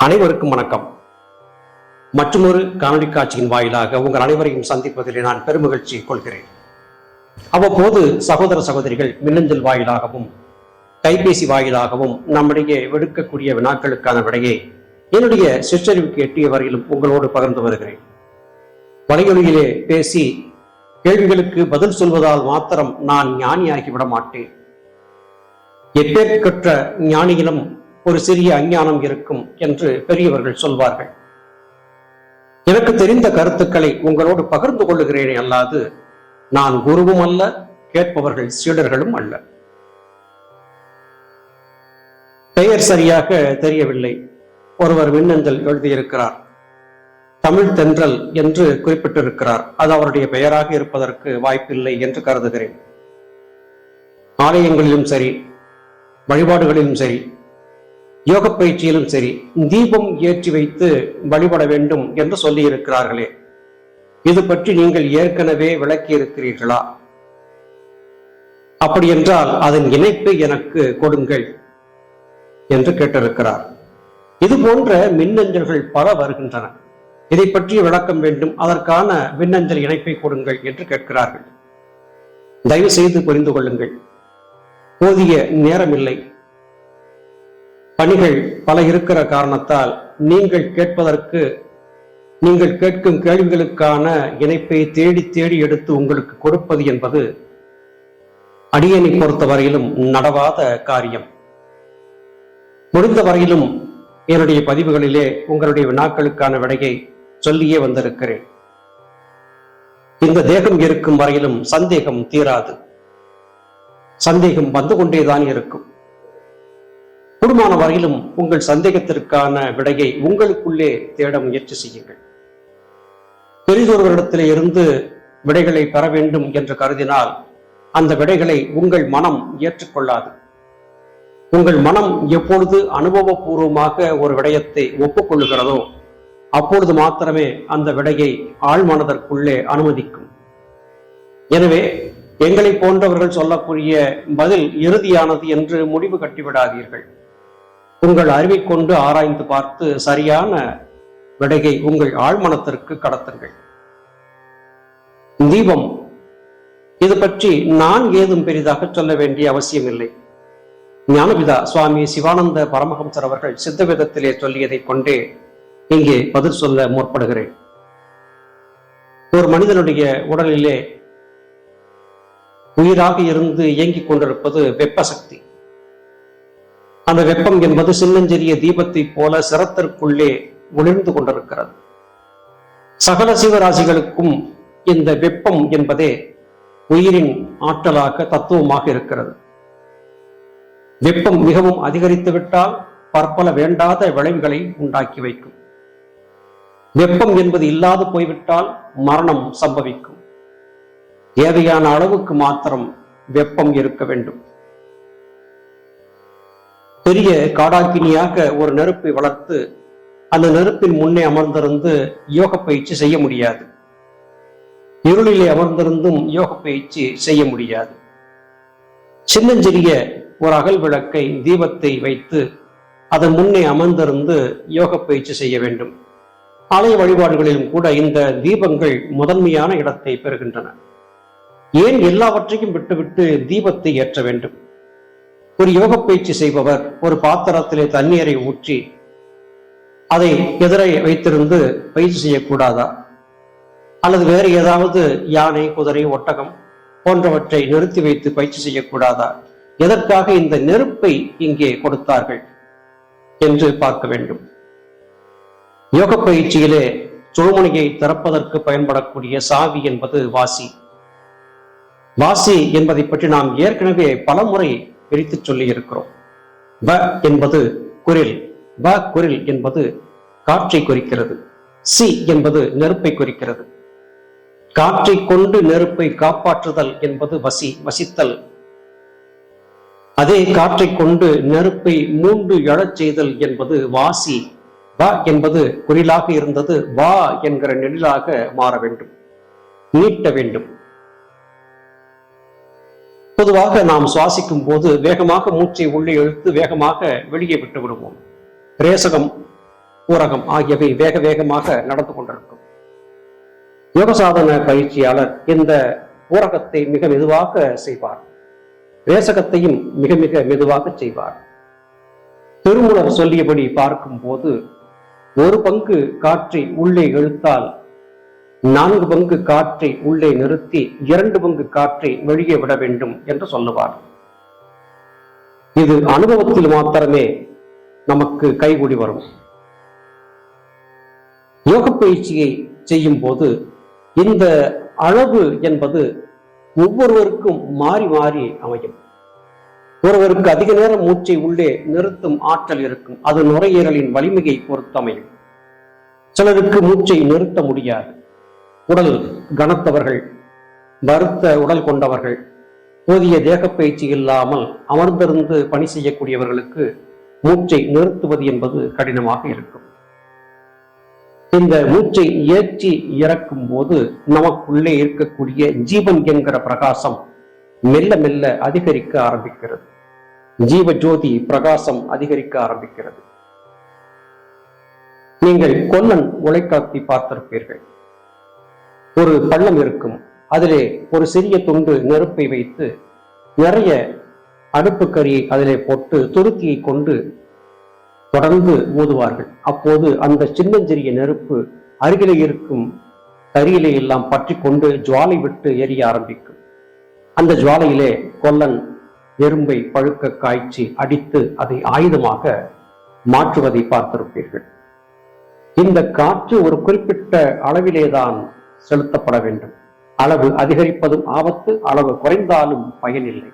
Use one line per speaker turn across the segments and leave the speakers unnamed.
அனைவருக்கும் வணக்கம். மற்றொரு காணொலி காட்சியின் வாயிலாக உங்கள் அனைவரையும் சந்திப்பதில் நான் பெருமகிழ்ச்சி கொள்கிறேன். அவ்வப்போது சகோதர சகோதரிகள் மின்னஞ்சல் வாயிலாகவும் கைபேசி வாயிலாகவும் நம்மிடையே விடுக்கக்கூடிய வினாக்களுக்கான விடையை என்னுடைய சிற்றறிவுக்கு எட்டிய வரையிலும் உங்களோடு பகிர்ந்து வருகிறேன். வலையொலியிலே பேசி கேள்விகளுக்கு பதில் சொல்வதால் மாத்திரம் நான் ஞானியாகிவிட மாட்டேன். எப்பேற்கற்ற ஞானியிலும் ஒரு சிறிய அஞ்ஞானம் இருக்கும் என்று பெரியவர்கள் சொல்வார்கள். எனக்கு தெரிந்த கருத்துக்களை உங்களோடு பகிர்ந்து கொள்ளுகிறேனே அல்லாது நான் குருவும் அல்ல, கேட்பவர்கள் சீடர்களும் அல்ல. பெயர் சரியாக தெரியவில்லை. ஒருவர் மின்னஞ்சல் எழுதியிருக்கிறார். தமிழ் தென்றல் என்று குறிப்பிட்டிருக்கிறார். அது அவருடைய பெயராக இருப்பதற்கு வாய்ப்பில்லை என்று கருதுகிறேன். ஆலயங்களிலும் சரி, வழிபாடுகளிலும் சரி, யோக பயிற்சியிலும் சரி, தீபம் ஏற்றி வைத்து வழிபட வேண்டும் என்று சொல்லி இருக்கிறார்களே, இது பற்றி நீங்கள் ஏற்கனவே விளக்கி இருக்கிறீர்களா? அப்படி என்றால் அதன் இணைப்பை எனக்கு கொடுங்கள் என்று கேட்டிருக்கிறார். இது போன்ற மின்னஞ்சல்கள் பல வருகின்றன. இதை பற்றி விளக்கம் வேண்டும், அதற்கான மின்னஞ்சல் இணைப்பை கொடுங்கள் என்று கேட்கிறார்கள். தயவு செய்து புரிந்து கொள்ளுங்கள், போதிய நேரமில்லை, பணிகள் பல இருக்கிற காரணத்தால் நீங்கள் கேட்கும் கேள்விகளுக்கான இணைப்பை தேடி தேடி எடுத்து உங்களுக்கு கொடுப்பது என்பது அடியனை பொறுத்த வரையிலும் நடவாத காரியம். முடிந்த வரையிலும் என்னுடைய பதிவுகளிலே உங்களுடைய வினாக்களுக்கான விடையை சொல்லியே வந்திருக்கிறேன். இந்த தேகம் இருக்கும் வரையிலும் சந்தேகம் தீராது. சந்தேகம் வந்து கொண்டேதான் இருக்கும். கூடுமான வரையிலும் உங்கள் சந்தேகத்திற்கான விடையை உங்களுக்குள்ளே தேட முயற்சி செய்யுங்கள். பெரிதொருவரிடத்திலே இருந்து விடைகளை பெற வேண்டும் என்று கருதினால் அந்த விடைகளை உங்கள் மனம் ஏற்றுக்கொள்ளாது. உங்கள் மனம் எப்பொழுது அனுபவபூர்வமாக ஒரு விடயத்தை ஒப்புக்கொள்ளுகிறதோ அப்பொழுது மாத்திரமே அந்த விடையை ஆழ்மனதற்குள்ளே அனுமதிக்கும். எனவே எங்களை போன்றவர்கள் சொல்லக்கூடிய பதில் இறுதியானது என்று முடிவு கட்டிவிடாதீர்கள். உங்கள் அறிவை கொண்டு ஆராய்ந்து பார்த்து சரியான விடையை உங்கள் ஆழ்மனத்திற்கு கடத்துங்கள். தீபம், இது பற்றி நான் ஏதும் பெரிதாக சொல்ல வேண்டிய அவசியம் இல்லை. ஞானபிதா சுவாமி சிவானந்த பரமஹம்சர் அவர்கள் சித்தவேதத்திலே சொல்லியதை கொண்டே இங்கே பதில் சொல்ல முற்படுகிறேன். ஒரு மனிதனுடைய உடலிலே உயிராக இருந்து இயங்கிக் கொண்டிருப்பது வெப்ப சக்தி. அந்த வெப்பம் என்பது சின்னஞ்சிறிய தீபத்தை போல சிரத்திற்குள்ளே ஒளிர்ந்து கொண்டிருக்கிறது. சகல சிவராசிகளுக்கும் இந்த வெப்பம் என்பதே உயிரின் ஆற்றலாக தத்துவமாக இருக்கிறது. வெப்பம் மிகவும் அதிகரித்து விட்டால் பற்பல வேண்டாத விளைவுகளை உண்டாக்கி வைக்கும். வெப்பம் என்பது இல்லாது போய்விட்டால் மரணம் சம்பவிக்கும். தேவையான அளவுக்கு மாத்திரம் வெப்பம் இருக்க வேண்டும். பெரிய காடாக்கினியாக ஒரு நெருப்பை வளர்த்து அந்த நெருப்பின் முன்னே அமர்ந்திருந்து யோக பயிற்சி செய்ய முடியாது. இருளிலே அமர்ந்திருந்தும் யோக பயிற்சி செய்ய முடியாது. சின்னஞ்சிறிய ஒரு அகல் விளக்கை, தீபத்தை வைத்து அதன் முன்னே அமர்ந்திருந்து யோக பயிற்சி செய்ய வேண்டும். ஆலய வழிபாடுகளிலும் கூட இந்த தீபங்கள் முதன்மையான இடத்தை பெறுகின்றன. ஏன் எல்லாவற்றையும் விட்டுவிட்டு தீபத்தை ஏற்ற வேண்டும்? ஒரு யோக பயிற்சி செய்பவர் ஒரு பாத்திரத்திலே தண்ணீரை ஊற்றி அதை எதிரே வைத்திருந்து பயிற்சி செய்யக்கூடாதா? அல்லது வேறு ஏதாவது யானை, குதிரை, ஒட்டகம் போன்றவற்றை நிறுத்தி வைத்து பயிற்சி செய்யக்கூடாதா? எதற்காக இந்த நெருப்பை இங்கே கொடுத்தார்கள் என்று பார்க்க வேண்டும். யோக பயிற்சியிலே சுழுமுனையை திறப்பதற்கு பயன்படக்கூடிய சாவி என்பது வாசி. வாசி என்பதை பற்றி நாம் ஏற்கனவே பலமுறை பிரித்து சொல்லி இருக்கிறோம். வ என்பது குரில், வ குரில் என்பது காற்றை குறிக்கிறது. சி என்பது நெருப்பை குறிக்கிறது. காற்றை கொண்டு நெருப்பை காப்பாற்றுதல் என்பது வசி, வசித்தல். அதே காற்றை கொண்டு நெருப்பை மூண்டு எழச் செய்தல் என்பது வாசி. வ என்பது குறிலாக இருந்தது வா என்கிற நெடிலாக மாற வேண்டும், நீட்ட வேண்டும். பொதுவாக நாம் சுவாசிக்கும் போது வேகமாக மூச்சை உள்ளே இழுத்து வேகமாக வெளியே விட்டு விடுவோம். ரேசகம் ஊரகம் ஆகியவை வேக வேகமாக நடந்து கொண்டிருக்கும். யோக சாதன பயிற்சியாளர் இந்த ஊரகத்தை மிக மெதுவாக செய்வார், வேசகத்தையும் மிக மிக மெதுவாக செய்வார். திருமூலர் சொல்லியபடி பார்க்கும் போது 1 பங்கு காற்றை உள்ளே இழுத்தால் 4 பங்கு காற்றை உள்ளே நிறுத்தி 2 பங்கு காற்றை வெளியே விட வேண்டும் என்று சொல்லுவார். இது அனுபவத்தில் மாத்திரமே நமக்கு கைகூடி வரும். யோக பயிற்சியை செய்யும் போது இந்த அளவு என்பது ஒவ்வொருவருக்கும் மாறி மாறி அமையும். ஒருவருக்கு அதிக நேரம் மூச்சை உள்ளே நிறுத்தும் ஆற்றல் இருக்கும், அது நுரையீரலின் வலிமையை பொறுத்து அமையும். சிலருக்கு மூச்சை நிறுத்த முடியாது. உடல் கனத்தவர்கள், வருத்த உடல் கொண்டவர்கள், போதிய தேக பயிற்சி இல்லாமல் அமர்ந்திருந்து பணி செய்யக்கூடியவர்களுக்கு மூச்சை நிறுத்துவது என்பது கடினமாக இருக்கும். இந்த மூச்சை ஏற்றி இறக்கும் போது நமக்குள்ளே இருக்கக்கூடிய ஜீவன் என்கிற பிரகாசம் மெல்ல மெல்ல அதிகரிக்க ஆரம்பிக்கிறது. ஜீவ ஜோதி பிரகாசம் அதிகரிக்க ஆரம்பிக்கிறது. நீங்கள் கொல்லன் உலைக்காப்பி பார்த்திருப்பீர்கள். ஒரு பள்ளம் இருக்கும், அதிலே ஒரு சிறிய துண்டு நெருப்பை வைத்து நிறைய அடுப்பு கரியை அதிலே போட்டு துருத்தியை கொண்டு தொடர்ந்து ஊதுவார்கள். அப்போது அந்த சின்னஞ்சிறிய நெருப்பு அருகிலே இருக்கும் கரியிலே எல்லாம் பற்றி கொண்டு ஜுவாலை விட்டு எரிய ஆரம்பிக்கும். அந்த ஜுவாலையிலே கொல்லன் எறும்பை பழுக்க காய்ச்சி அடித்து அதை ஆயுதமாக மாற்றுவதை பார்த்திருப்பீர்கள். இந்த காற்று ஒரு குறிப்பிட்ட அளவிலேதான் செலுத்தப்பட வேண்டும். அளவு அதிகரிப்பதும் ஆபத்து, அளவு குறைந்தாலும் பயனில்லை.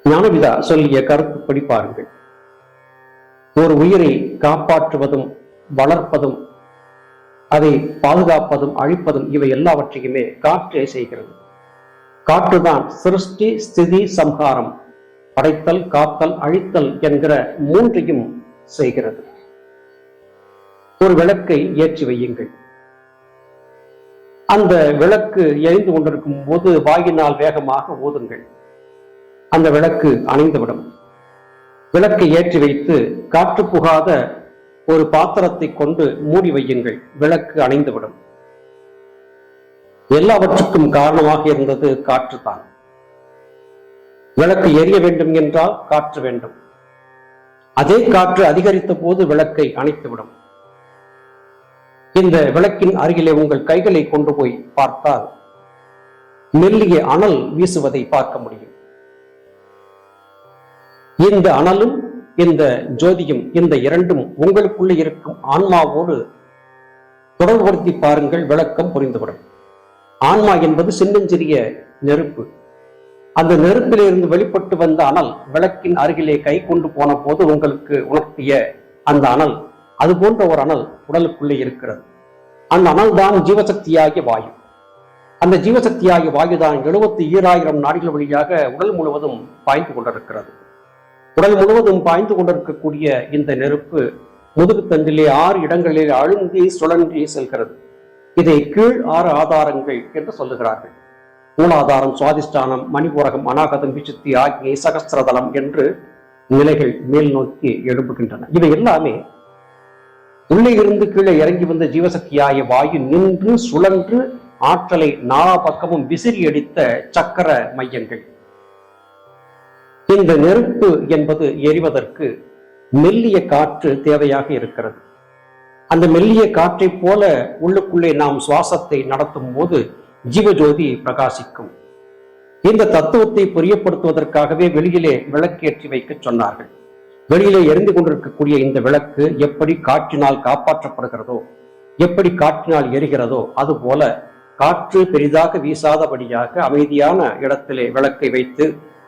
ஞானவிதா சொல்லிய கருத்துப்படி பாருங்கள். ஒரு உயிரை காப்பாற்றுவதும் வளர்ப்பதும் அதை பாதுகாப்பதும் அழிப்பதும் இவை எல்லாவற்றையுமே காற்றே செய்கிறது. காற்றுதான் சிருஷ்டி, ஸ்திதி, சம்ஹாரம், படைத்தல், காத்தல், அழித்தல் என்கிற 3ஐயும் செய்கிறது. ஒரு விளக்கை ஏற்றி வையுங்கள். அந்த விளக்கு எரிந்து கொண்டிருக்கும் போது வாயினால் வேகமாக ஊதுங்கள். அந்த விளக்கு அணைந்துவிடும். விளக்கை ஏற்றி வைத்து காற்று புகாத ஒரு பாத்திரத்தை கொண்டு மூடி வையுங்கள். விளக்கு அணைந்துவிடும். எல்லாவற்றுக்கும் காரணமாக இருந்தது காற்று தான். விளக்கு எரிய வேண்டும் என்றால் காற்று வேண்டும். அதே காற்று அதிகரித்த போது விளக்கை அணைத்துவிடும். இந்த விளக்கின் அருகிலே உங்கள் கைகளை கொண்டு போய் பார்த்தால் மெல்லிய அனல் வீசுவதை பார்க்க முடியும். இந்த அனலும் இந்த ஜோதியும், இந்த இரண்டும் உங்களுக்குள்ளே இருக்கும் ஆன்மாவோடு தொடர்புபடுத்தி பாருங்கள், விளக்கம் புரிந்துவிடும். ஆன்மா என்பது சின்னஞ்சிறிய நெருப்பு. அந்த நெருப்பிலிருந்து வெளிப்பட்டு வந்த அனல் விளக்கின் அருகிலே கை கொண்டு போன போது உங்களுக்கு உணர்த்திய அந்த அனல், அது போன்ற ஒரு அனல் உடலுக்குள்ளே இருக்கிறது. அந்த அனல் தான் ஜீவசக்தியாகிய வாயு. அந்த ஜீவசக்தியாகிய வாயுதான் 72,000 நாடிகள் வழியாக உடல் முழுவதும் பாய்ந்து கொண்டிருக்கிறது. உடல் முழுவதும் பாய்ந்து கொண்டிருக்கக்கூடிய இந்த நெருப்பு முதுகு தண்டிலே 6 இடங்களில் அழுந்தி சுழன்றி செல்கிறது. இதை கீழ் 6 ஆதாரங்கள் என்று சொல்லுகிறார்கள். மூலாதாரம், சுவாதிஷ்டானம், மணிபூரகம், அநாகதம், விசுத்தி, ஆக்ஞை, சகஸ்திரதலம் என்று நிலைகள் மேல் நோக்கி எழுப்புகின்றன. இவை எல்லாமே உள்ளே இருந்து கீழே இறங்கி வந்த ஜீவசக்தியாய வாயு நின்று சுழன்று ஆற்றலை நாலா பக்கமும் விசிறி அடித்த சக்கர மையங்கள். இந்த நெருப்பு என்பது எரிவதற்கு மெல்லிய காற்று தேவையாக இருக்கிறது. அந்த மெல்லிய காற்றை போல உள்ளுக்குள்ளே நாம் சுவாசத்தை நடத்தும் போது ஜீவஜோதி பிரகாசிக்கும். இந்த தத்துவத்தை புரியப்படுத்துவதற்காகவே வெளியிலே விளக்கேற்றி வைக்க சொன்னார்கள். வெளியிலே எரிந்து கொண்டிருக்கக்கூடிய இந்த விளக்கு எப்படி காற்றினால் காப்பாற்றப்படுகிறதோ, எப்படி காற்றினால் எரிகிறதோ, அதுபோல காற்று பெரிதாக வீசாதபடியாக அமைதியான இடத்திலே விளக்கை வைத்து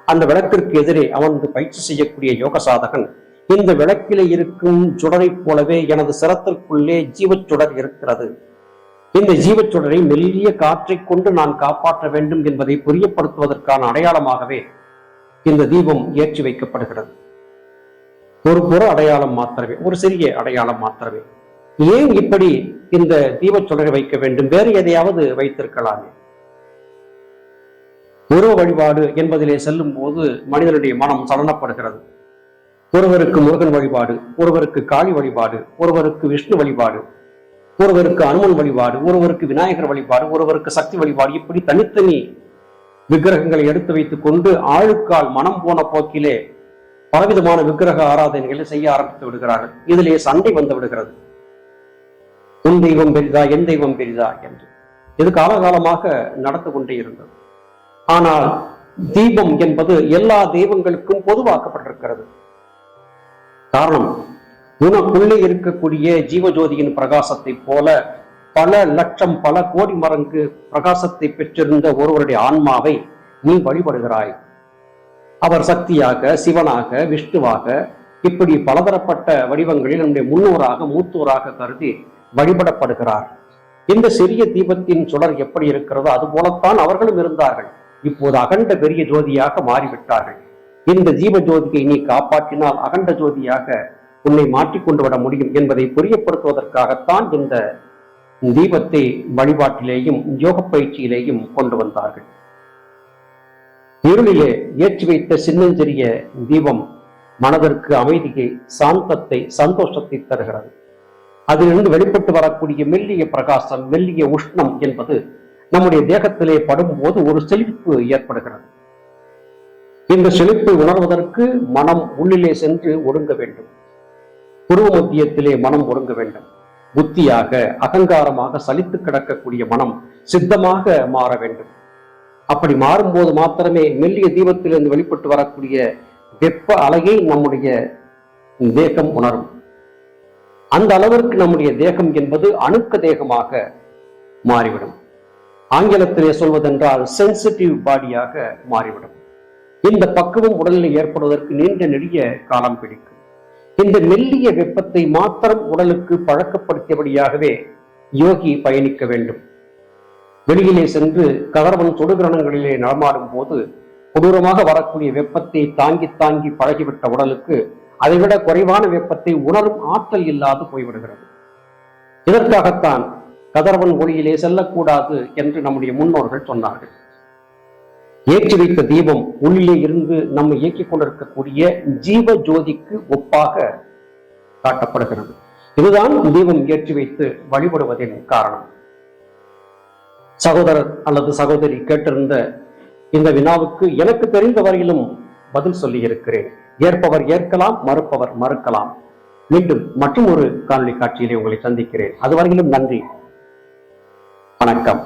அந்த விளக்கிற்கு எதிரே அமர்ந்து பயிற்சி செய்யக்கூடிய யோக சாதகன் இந்த விளக்கிலே இருக்கும் சுடரை போலவே எனது சிரத்திற்குள்ளே ஜீவச்சுடர் இருக்கிறது. இந்த ஜீவச்சுடரை மெல்லிய காற்றை கொண்டு நான் காப்பாற்ற வேண்டும் என்பதை புரியப்படுத்துவதற்கான அடையாளமாகவே இந்த தீபம் ஏற்றி வைக்கப்படுகிறது. ஒரு புற அடையாளம் மாத்திரமே, ஒரு சிறிய அடையாளம் மாத்திரமே. ஏன் இப்படி இந்த தீபச்சுடரை வைக்க வேண்டும்? வேறு எதையாவது வைத்திருக்கலாமே. உருவ வழிபாடு என்பதிலே செல்லும் போது மனிதனுடைய மனம் சலனப்படுகிறது. ஒருவருக்கு முருகன் வழிபாடு, ஒருவருக்கு காளி வழிபாடு, ஒருவருக்கு விஷ்ணு வழிபாடு, ஒருவருக்கு அனுமன் வழிபாடு, ஒருவருக்கு விநாயகர் வழிபாடு, ஒருவருக்கு சக்தி வழிபாடு, இப்படி தனித்தனி விக்கிரகங்களை எடுத்து வைத்துக் கொண்டு ஆளுக்கால் மனம் போன போக்கிலே பலவிதமான விக்கிரக ஆராதனைகளை செய்ய ஆரம்பித்து விடுகிறார்கள். இதிலே சண்டை வந்து விடுகிறது. உன் தெய்வம் பெரிதா, என் தெய்வம் பெரிதா என்று. இது காலகாலமாக நடந்து கொண்டே இருந்தது. ஆனால் தீபம் என்பது எல்லா தெய்வங்களுக்கும் பொதுவாக்கப்பட்டிருக்கிறது. காரணம், உனக்குள்ளே இருக்கக்கூடிய ஜீவஜோதியின் பிரகாசத்தை போல பல லட்சம் பல கோடி மடங்கு பிரகாசத்தை பெற்றிருந்த ஒருவருடைய ஆன்மாவை நீ வழிபடுகிறாய். அவர் சக்தியாக, சிவனாக, விஷ்ணுவாக, இப்படி பலதரப்பட்ட வடிவங்களில் நம்முடைய முன்னோராக, மூத்தோராக கருதி வழிபடப்படுகிறார். இந்த சிறிய தீபத்தின் சுடர் எப்படி இருக்கிறதோ அது போலத்தான் அவர்களும் இருந்தார்கள். இப்போது அகண்ட பெரிய ஜோதியாக மாறிவிட்டார்கள். இந்த ஜீவ ஜோதியை நீ காப்பாற்றினால் அகண்ட ஜோதியாக உன்னை மாற்றிக்கொண்டு விட முடியும் என்பதை புரியப்படுத்துவதற்காகத்தான் இந்த தீபத்தை வழிபாட்டிலேயும் யோக பயிற்சியிலேயும் கொண்டு வந்தார்கள். இருளிலே ஏற்றி வைத்த சின்னஞ்சிறிய தீபம் மனதிற்கு அமைதியை, சாந்தத்தை, சந்தோஷத்தை தருகிறது. அதிலிருந்து வெளிப்பட்டு வரக்கூடிய மெல்லிய பிரகாசம், மெல்லிய உஷ்ணம் என்பது நம்முடைய தேகத்திலே படும்போது ஒரு செழிப்பு ஏற்படுகிறது. இந்த செழிப்பை உணர்வதற்கு மனம் உள்ளிலே சென்று ஒடுங்க வேண்டும். புருவ மத்தியத்திலே மனம் ஒடுங்க வேண்டும். புத்தியாக, அகங்காரமாக சலித்து கிடக்கக்கூடிய மனம் சித்தமாக மாற வேண்டும். அப்படி மாறும்போது மாத்திரமே மெல்லிய தீபத்திலிருந்து வெளிப்பட்டு வரக்கூடிய வெப்ப அலையை நம்முடைய தேகம் உணரும். அந்த அளவிற்கு நம்முடைய தேகம் என்பது அணுக்க தேகமாக மாறிவிடும். ஆங்கிலத்திலே சொல்வதென்றால் சென்சிட்டிவ் பாடியாக மாறிவிடும். இந்த பக்குவம் உடலில் ஏற்படுவதற்கு நீண்ட நெடிய காலம் பிடிக்கும். இந்த மெல்லிய வெப்பத்தை மாத்திரம் உடலுக்கு பழக்கப்படுத்தியபடியாகவே யோகி பயணிக்க வேண்டும். வெளியிலே சென்று கதிரவன் தொடுகிரணங்களிலே நடமாடும் போது கொடூரமாக வரக்கூடிய வெப்பத்தை தாங்கி தாங்கி பழகிவிட்ட உடலுக்கு அதைவிட குறைவான வெப்பத்தை உணரும் ஆற்றல் இல்லாது போய்விடுகிறது. இதற்காகத்தான் கதிரவன் ஒளியிலே செல்லக்கூடாது என்று நம்முடைய முன்னோர்கள் சொன்னார்கள். ஏற்றி வைத்த தீபம் உள்ளிலே இருந்து நம்மை இயக்கிக் கொண்டிருக்கக்கூடிய ஜீவ ஜோதிக்கு ஒப்பாக காட்டப்படுகிறது. இதுதான் தீபம் ஏற்றி வைத்து வழிபடுவதின் காரணம். சகோதரர் அல்லது சகோதரி கேட்டிருந்த இந்த வினாவுக்கு எனக்கு தெரிந்த வரையிலும் பதில் சொல்லி இருக்கிறேன். ஏற்பவர் ஏற்கலாம், மறுப்பவர் மறுக்கலாம். மீண்டும் மற்றும் ஒரு காணொளி காட்சியிலே உங்களை சந்திக்கிறேன். அதுவரையிலும் நன்றி, வணக்கம்.